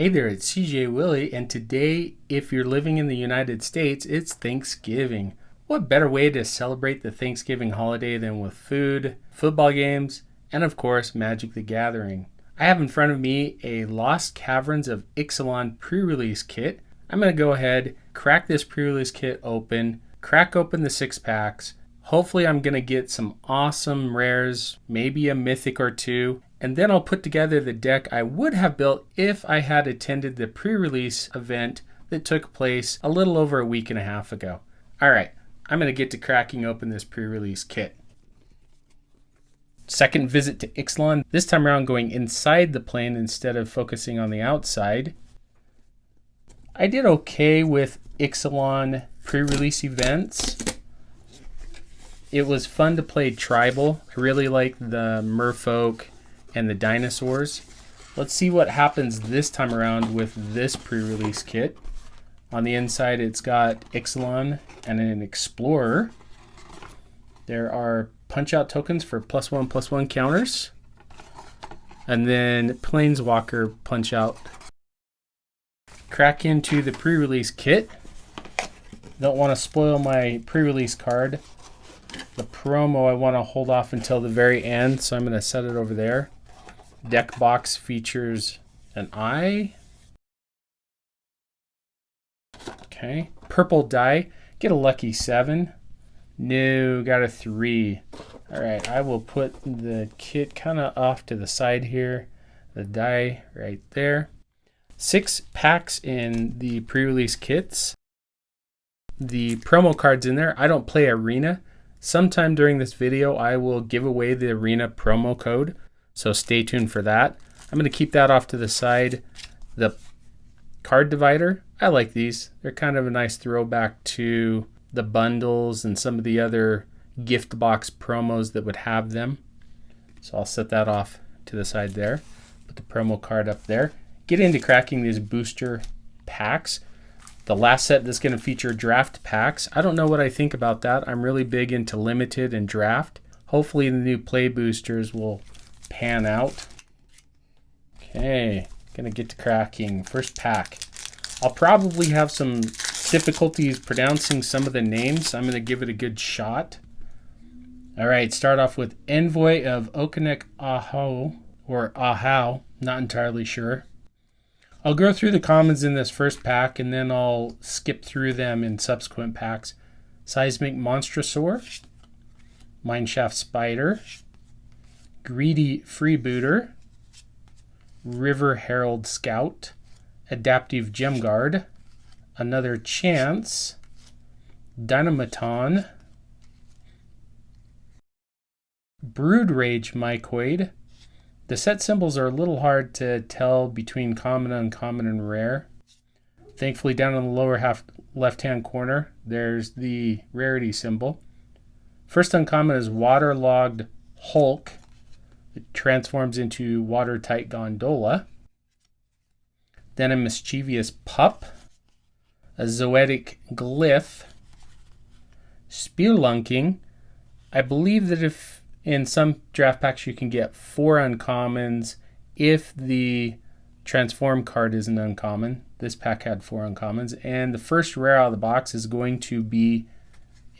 Hey there, it's CJ Willie, and today, if you're living in the United States, it's Thanksgiving. What better way to celebrate the Thanksgiving holiday than with food, football games, and of course, Magic the Gathering. I have in front of me a Lost Caverns of Ixalan pre-release kit. I'm going to go ahead, crack this pre-release kit open, crack open the 6 packs. Hopefully I'm going to get some awesome rares, maybe a mythic or two, and then I'll put together the deck I would have built if I had attended the pre-release event that took place a little over a week and a half ago. All right, I'm going to get to cracking open this pre-release kit. Second visit to Ixalan, this time around going inside the plane instead of focusing on the outside. I did okay with Ixalan pre-release events. It was fun to play tribal. I really like the merfolk and the dinosaurs. Let's see what happens this time around with this pre-release kit. On the inside it's got Ixalan and an explorer. There are punch out tokens for +1/+1 counters. And then planeswalker punch out. Crack into the pre-release kit. Don't want to spoil my pre-release card. The promo I want to hold off until the very end, so I'm going to set it over there. Deck box features an eye. Okay. Purple die. Get a lucky 7. No, got a 3. Alright, I will put the kit kind of off to the side here. The die right there. 6 packs in the pre-release kits. The promo cards in there. I don't play Arena. Sometime during this video, I will give away the Arena promo code. So stay tuned for that. I'm going to keep that off to the side. The card divider, I like these. They're kind of a nice throwback to the bundles and some of the other gift box promos that would have them. So I'll set that off to the side there. Put the promo card up there. Get into cracking these booster packs. The last set that's going to feature draft packs. I don't know what I think about that. I'm really big into limited and draft. Hopefully the new play boosters will pan out. Okay, gonna get to cracking. First pack. I'll probably have some difficulties pronouncing some of the names. I'm gonna give it a good shot. All right, start off with Envoy of Okanek Aho, or Ahau, not entirely sure. I'll go through the commons in this first pack and then I'll skip through them in subsequent packs. Seismic Monstrosaur, Mineshaft Spider, Greedy Freebooter, River Herald Scout, Adaptive Gem Guard, Another Chance, Dynamaton, Brood Rage Mycoid. The set symbols are a little hard to tell between common, uncommon, and rare. Thankfully, down in the lower half left-hand corner, there's the rarity symbol. First uncommon is Waterlogged Hulk. It transforms into Watertight Gondola. Then a Mischievous Pup. A Zoetic Glyph. Spelunking. I believe that if in some draft packs you can get 4 uncommons if the transform card is an uncommon. This pack had 4 uncommons. And the first rare out of the box is going to be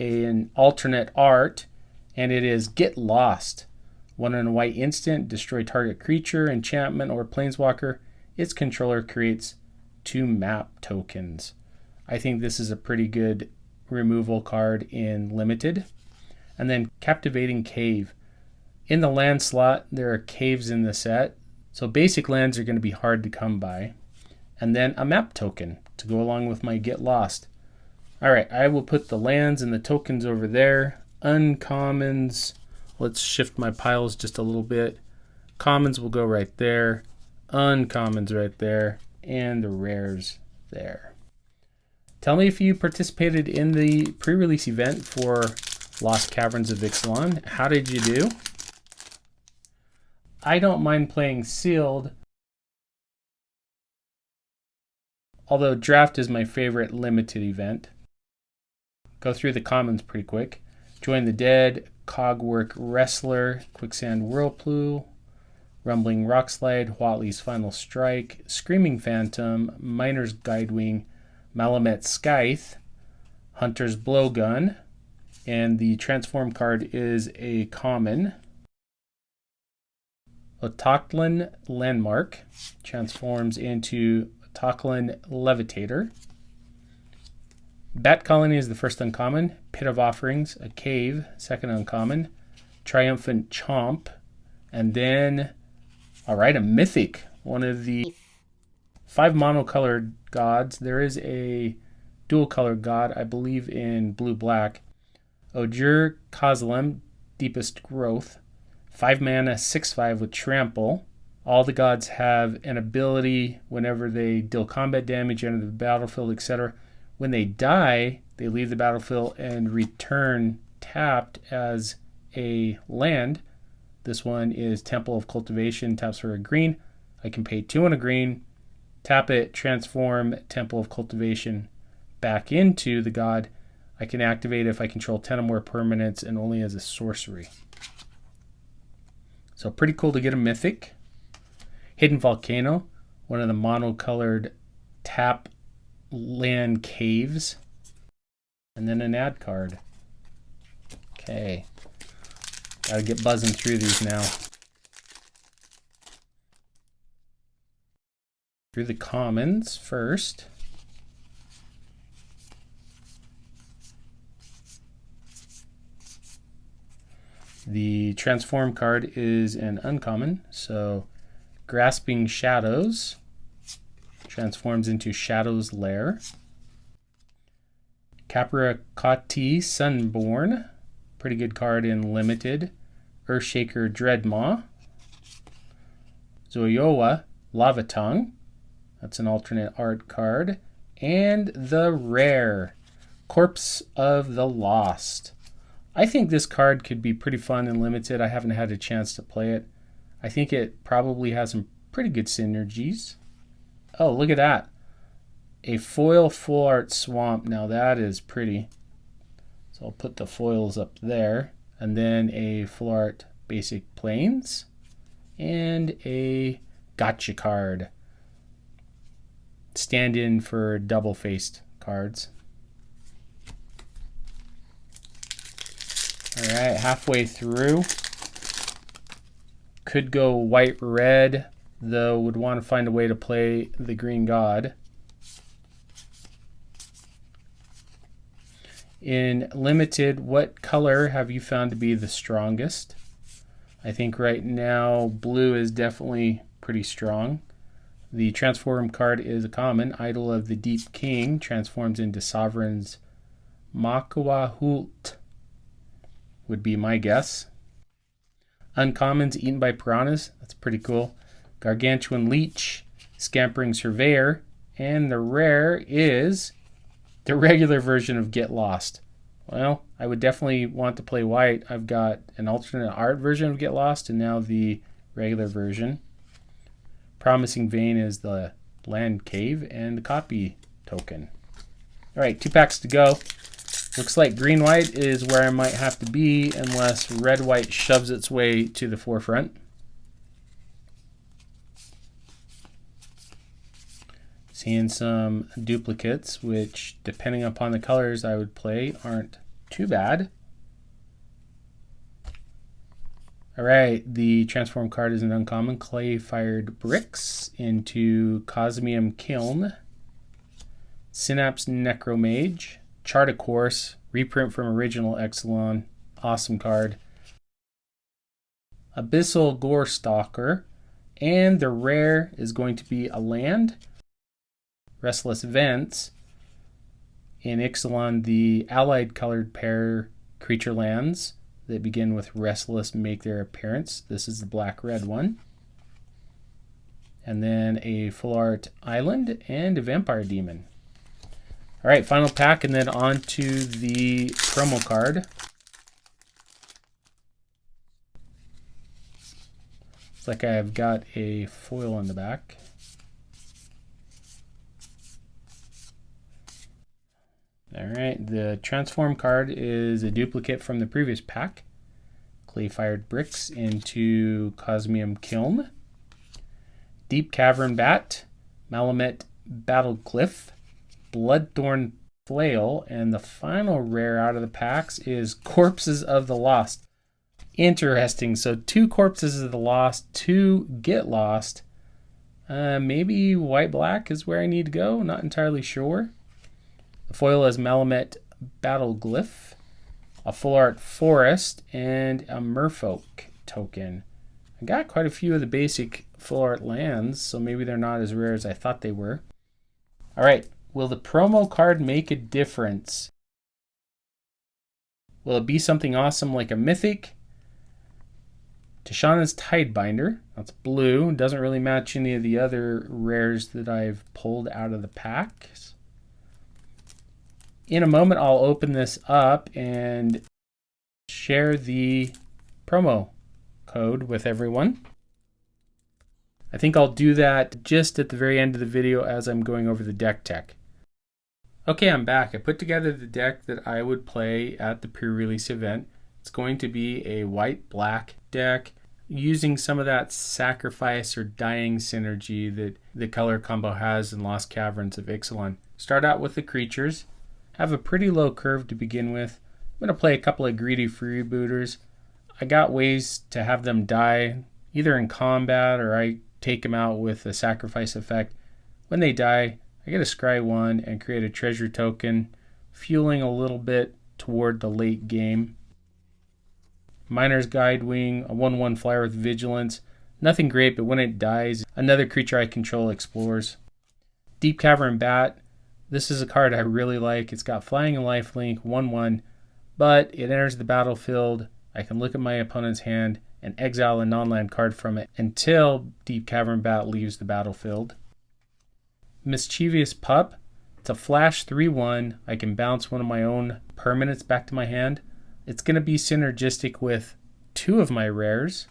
an alternate art, and it is Get Lost. 1 and a white instant, destroy target creature, enchantment, or planeswalker. Its controller creates 2 map tokens. I think this is a pretty good removal card in limited. And then Captivating Cave. In the land slot, there are caves in the set, so basic lands are going to be hard to come by. And then a map token to go along with my Get Lost. All right, I will put the lands and the tokens over there. Uncommons. Let's shift my piles just a little bit. Commons will go right there. Uncommons right there. And the rares there. Tell me if you participated in the pre-release event for Lost Caverns of Ixalan. How did you do? I don't mind playing sealed, although draft is my favorite limited event. Go through the commons pretty quick. Join the Dead, Cogwork Wrestler, Quicksand Whirlpool, Rumbling Rockslide, Whatley's Final Strike, Screaming Phantom, Miner's Guidewing, Malamet Scythe, Hunter's Blowgun, and the transform card is a common. Otoklan Landmark transforms into Otoklan Levitator. Bat Colony is the first uncommon. Pit of Offerings, a cave, second uncommon. Triumphant Chomp, and then, alright, a Mythic, one of the 5 monocolored gods. There is a dual colored god, I believe in blue-black. Ojur Kozalem, Deepest Growth. 5 mana, 6/5 with Trample. All the gods have an ability whenever they deal combat damage, enter the battlefield, etc. When they die, they leave the battlefield and return tapped as a land. This one is Temple of Cultivation, taps for a green. I can pay 2 and a green, tap it, transform Temple of Cultivation back into the god. I can activate if I control 10 or more permanents and only as a sorcery. So pretty cool to get a Mythic. Hidden Volcano, one of the monocolored tap land caves. And then an ad card. Okay. Gotta get buzzing through these now. Through the commons first. The transform card is an uncommon, so Grasping Shadows transforms into Shadow's Lair. Capra-Kati Sunborn, pretty good card in limited. Earthshaker Dreadmaw. Zoyowa Lava Tongue, that's an alternate art card. And the rare Corpse of the Lost. I think this card could be pretty fun and limited. I haven't had a chance to play it. I think it probably has some pretty good synergies. Oh, look at that. A foil full art swamp. Now that is pretty. So I'll put the foils up there. And then a full art basic plains. And a gotcha card. Stand in for double-faced cards. All right, halfway through. Could go white-red, though would want to find a way to play the green god. In limited, what color have you found to be the strongest? I think right now blue is definitely pretty strong. The transform card is a common. Idol of the Deep King transforms into Sovereign's Makawahult, would be my guess. Uncommons eaten by piranhas. That's pretty cool. Gargantuan Leech, Scampering Surveyor, and the rare is the regular version of Get Lost. Well, I would definitely want to play white. I've got an alternate art version of Get Lost and now the regular version. Promising Vein is the land cave and the copy token. All right, 2 packs to go. Looks like green-white is where I might have to be unless red-white shoves its way to the forefront. Seeing some duplicates, which, depending upon the colors I would play, aren't too bad. All right, the transform card is an uncommon. Clay-fired bricks into Cosmium Kiln. Synapse Necromage. Chart a Course, reprint from original Ixalan, awesome card. Abyssal Gore Stalker, and the rare is going to be a land. Restless Vents. In Ixalan, the allied colored pair creature lands that begin with Restless make their appearance. This is the black-red one. And then a full art island and a vampire demon. All right, final pack, and then on to the promo card. Looks like I've got a foil on the back. All right, the transform card is a duplicate from the previous pack. Clay-fired bricks into Cosmium Kiln. Deep Cavern Bat, Malamet Battleglyph, Bloodthorn Flail, and the final rare out of the packs is Corpses of the Lost. Interesting. So 2 Corpses of the Lost, 2 Get Lost. Maybe white-black is where I need to go. Not entirely sure. The foil is Malamet Battleglyph, a full art Forest, and a Merfolk token. I got quite a few of the basic full art lands, so maybe they're not as rare as I thought they were. All right, will the promo card make a difference? Will it be something awesome like a Mythic? Tishana's Tidebinder, that's blue, doesn't really match any of the other rares that I've pulled out of the packs. In a moment, I'll open this up and share the promo code with everyone. I think I'll do that just at the very end of the video as I'm going over the deck tech. Okay, I'm back. I put together the deck that I would play at the pre-release event. It's going to be a white-black deck using some of that sacrifice or dying synergy that the color combo has in Lost Caverns of Ixalan. Start out with the creatures. Have a pretty low curve to begin with. I'm going to play a couple of greedy freebooters. I got ways to have them die either in combat or I take them out with a sacrifice effect. When they die, I get a scry 1 and create a treasure token, fueling a little bit toward the late game. Miner's Guidewing, a 1/1 flyer with vigilance. Nothing great, but when it dies, another creature I control explores. Deep Cavern Bat. This is a card I really like. It's got flying and lifelink, 1/1, but it enters the battlefield. I can look at my opponent's hand and exile a non-land card from it until Deep Cavern Bat leaves the battlefield. Mischievous Pup. It's a flash 3/1. I can bounce one of my own permanents back to my hand. It's going to be synergistic with 2 of my rares.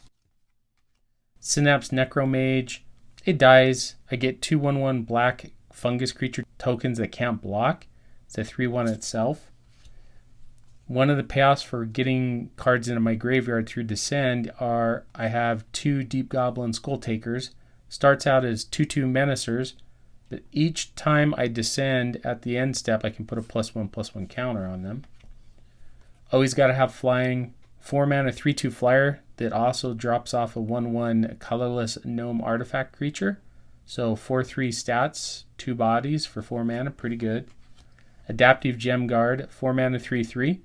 Synapse Necromage. It dies. I get 2 1/1 black fungus creature tokens that can't block. It's a 3/1 itself. One of the payoffs for getting cards into my graveyard through Descend are I have 2 Deep Goblin Skull Takers. Starts out as 2/2 Menacers, but each time I descend at the end step, I can put a +1/+1 counter on them. Always got to have flying. 4 mana 3/2 flyer that also drops off a 1/1 colorless gnome artifact creature. So 4/3 stats, 2 bodies for 4 mana, pretty good. Adaptive Gem Guard, 4 mana 3/3.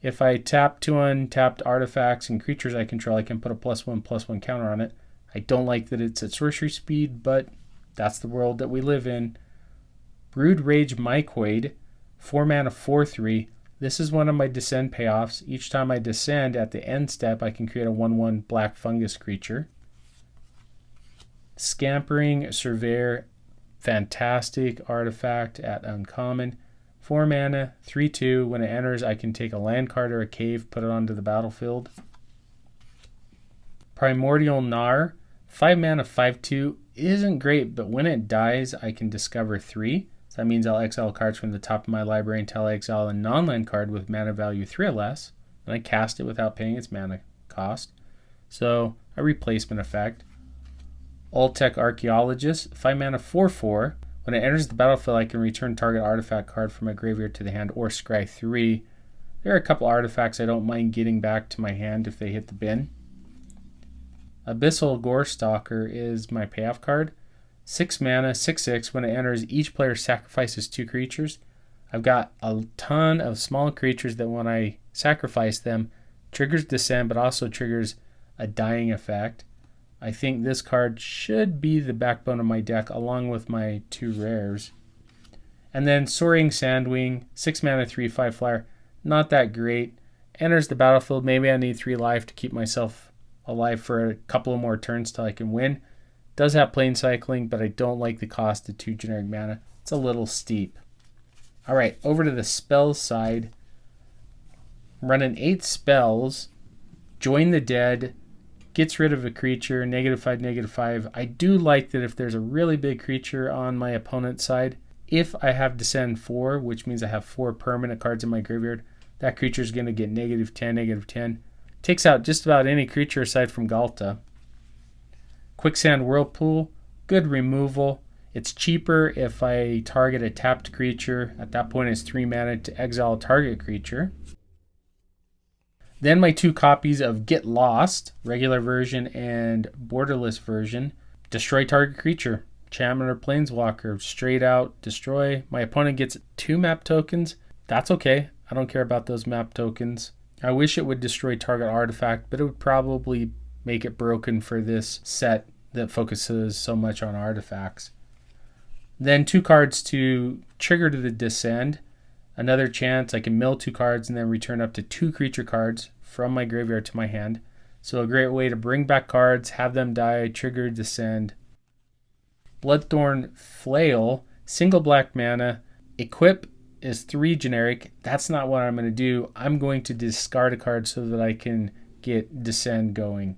If I tap 2 untapped artifacts and creatures I control, I can put a +1/+1 counter on it. I don't like that it's at sorcery speed, but that's the world that we live in. Brood Rage Mycoid, 4 mana 4/3. This is one of my descend payoffs. Each time I descend at the end step, I can create a 1/1 black fungus creature. Scampering Surveyor, fantastic artifact at uncommon. 4 mana, 3/2. When it enters, I can take a land card or a cave, put it onto the battlefield. Primordial Gnar, 5 mana, 5/2. Isn't great, but when it dies, I can discover 3. So that means I'll exile cards from the top of my library until I exile a non-land card with mana value 3 or less. And I cast it without paying its mana cost. So a replacement effect. Ultec Archaeologist, 5 mana 4/4. When it enters the battlefield, I can return target artifact card from my graveyard to the hand or scry 3. There are a couple artifacts I don't mind getting back to my hand if they hit the bin. Abyssal Gorestalker is my payoff card. 6 mana, 6/6. When it enters, each player sacrifices 2 creatures. I've got a ton of small creatures that when I sacrifice them, triggers Descend, but also triggers a dying effect. I think this card should be the backbone of my deck along with my 2 rares. And then Soaring Sandwing, 6 mana, 3/5 flyer. Not that great. Enters the battlefield. Maybe I need 3 life to keep myself alive for a couple of more turns till I can win. Does have plane cycling, but I don't like the cost of 2 generic mana. It's a little steep. All right, over to the spells side. I'm running 8 spells. Join the Dead. Gets rid of a creature, -5, -5. I do like that if there's a really big creature on my opponent's side, if I have Descend 4, which means I have 4 permanent cards in my graveyard, that creature is going to get -10, -10. Takes out just about any creature aside from Galta. Quicksand Whirlpool, Good removal. It's cheaper if I target a tapped creature. At that point, it's 3 mana to exile a target creature. Then my 2 copies of Get Lost, regular version and borderless version. Destroy target creature. Enchantment or Planeswalker. Straight out destroy. My opponent gets 2 map tokens. That's okay. I don't care about those map tokens. I wish it would destroy target artifact, but it would probably make it broken for this set that focuses so much on artifacts. Then 2 cards to trigger to the Descend. Another chance I can mill 2 cards and then return up to 2 creature cards from my graveyard to my hand. So a great way to bring back cards, have them die, trigger, Descend. Bloodthorn Flail, single black mana. Equip is 3 generic. That's not what I'm going to do. I'm going to discard a card so that I can get Descend going.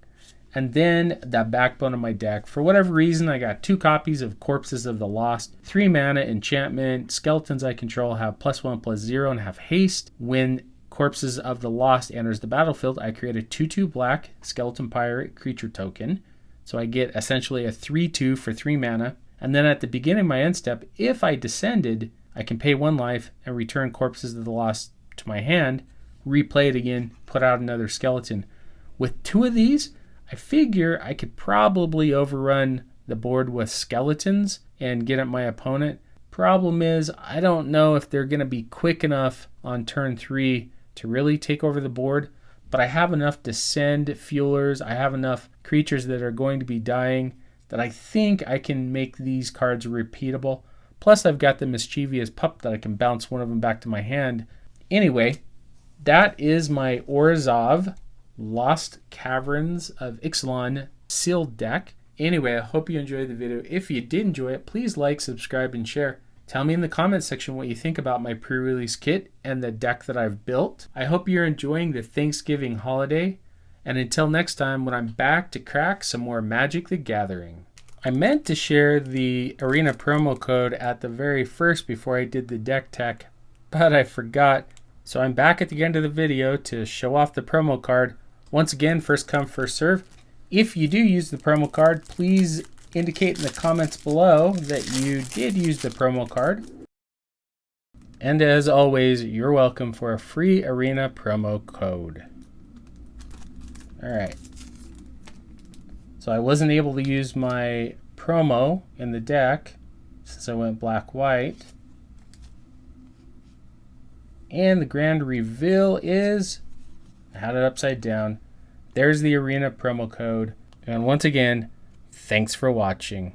And then that backbone of my deck. For whatever reason, I got 2 copies of Corpses of the Lost. 3 mana enchantment. Skeletons I control have +1/+0 and have haste. When Corpses of the Lost enters the battlefield, I create a 2/2 black Skeleton Pirate creature token. So I get essentially a 3/2 for 3 mana. And then at the beginning of my end step, if I descended, I can pay 1 life and return Corpses of the Lost to my hand, replay it again, put out another skeleton. With 2 of these, I figure I could probably overrun the board with skeletons and get at my opponent. Problem is, I don't know if they're going to be quick enough on turn 3 to really take over the board, but I have enough Descend fuelers, I have enough creatures that are going to be dying that I think I can make these cards repeatable. Plus I've got the Mischievous Pup that I can bounce one of them back to my hand. Anyway, that is my Orzhov Lost Caverns of Ixalan sealed deck. Anyway, I hope you enjoyed the video. If you did enjoy it, please like, subscribe, and share. Tell me in the comments section what you think about my pre-release kit and the deck that I've built. I hope you're enjoying the Thanksgiving holiday. And until next time, when I'm back to crack some more Magic the Gathering. I meant to share the Arena promo code at the very first before I did the deck tech, but I forgot. So I'm back at the end of the video to show off the promo card. Once again, first come, first serve. If you do use the promo card, please indicate in the comments below that you did use the promo card. And as always, you're welcome for a free Arena promo code. Alright. So I wasn't able to use my promo in the deck since I went black-white. And the grand reveal is, I had it upside down. There's the Arena promo code. And once again, thanks for watching.